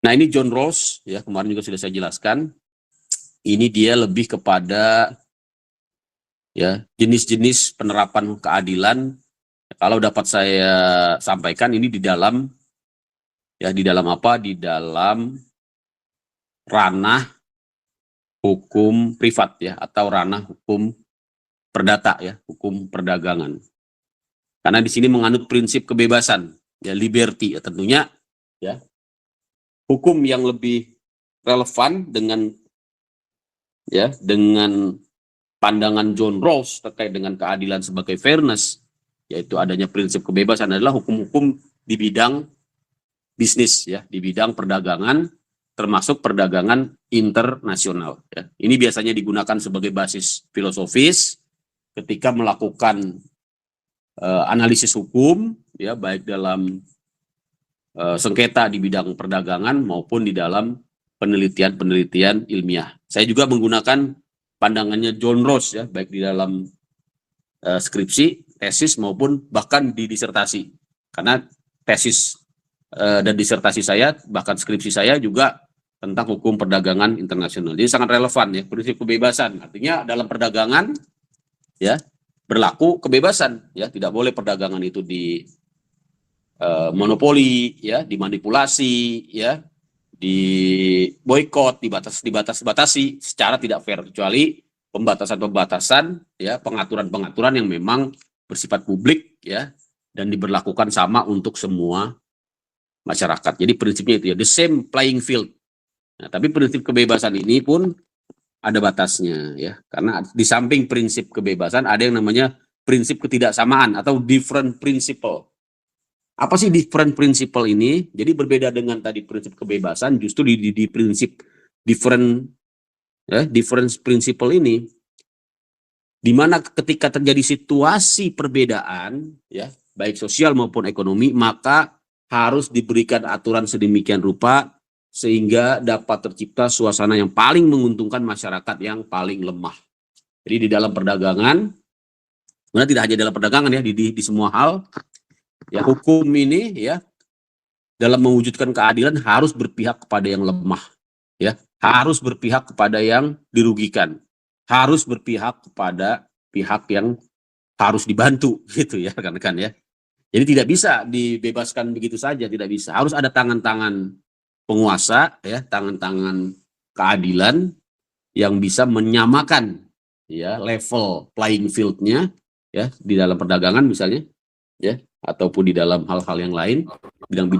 Nah, ini John Rawls, ya, kemarin juga sudah saya jelaskan. Ini dia lebih kepada ya jenis-jenis penerapan keadilan. Kalau dapat saya sampaikan ini di dalam apa? Di dalam ranah hukum privat ya, atau ranah hukum perdata ya, hukum perdagangan. Karena di sini menganut prinsip kebebasan, ya, liberty ya, tentunya ya. Hukum yang lebih relevan dengan pandangan John Rawls terkait dengan keadilan sebagai fairness, yaitu adanya prinsip kebebasan, adalah hukum-hukum di bidang bisnis ya, di bidang perdagangan, termasuk perdagangan internasional ya. Ini biasanya digunakan sebagai basis filosofis ketika melakukan analisis hukum ya, baik dalam sengketa di bidang perdagangan maupun di dalam penelitian ilmiah. Saya juga menggunakan pandangannya John Rawls ya, baik di dalam skripsi, tesis maupun bahkan di disertasi. Karena tesis dan disertasi saya, bahkan skripsi saya juga tentang hukum perdagangan internasional. Jadi sangat relevan ya, prinsip kebebasan. Artinya dalam perdagangan ya berlaku kebebasan ya, tidak boleh perdagangan itu di monopoli ya, dimanipulasi ya, di boykot, dibatasi secara tidak fair, kecuali pembatasan-pembatasan ya, pengaturan-pengaturan yang memang bersifat publik ya, dan diberlakukan sama untuk semua masyarakat. Jadi prinsipnya itu ya, the same playing field. Nah, tapi prinsip kebebasan ini pun ada batasnya ya, karena di samping prinsip kebebasan ada yang namanya prinsip ketidaksamaan atau different principle. Apa sih different principle ini? Jadi berbeda dengan tadi prinsip kebebasan, justru di prinsip different principle ini, di mana ketika terjadi situasi perbedaan ya, baik sosial maupun ekonomi, maka harus diberikan aturan sedemikian rupa sehingga dapat tercipta suasana yang paling menguntungkan masyarakat yang paling lemah. Jadi di dalam perdagangan, sebenarnya tidak hanya dalam perdagangan ya, di semua hal ya, hukum ini ya dalam mewujudkan keadilan harus berpihak kepada yang lemah ya, harus berpihak kepada yang dirugikan, harus berpihak kepada pihak yang harus dibantu gitu ya rekan-rekan ya. Jadi tidak bisa dibebaskan begitu saja, tidak bisa. Harus ada tangan-tangan penguasa ya, tangan-tangan keadilan yang bisa menyamakan ya level playing field-nya ya, di dalam perdagangan misalnya ya, ataupun di dalam hal-hal yang lain, bidang-bidang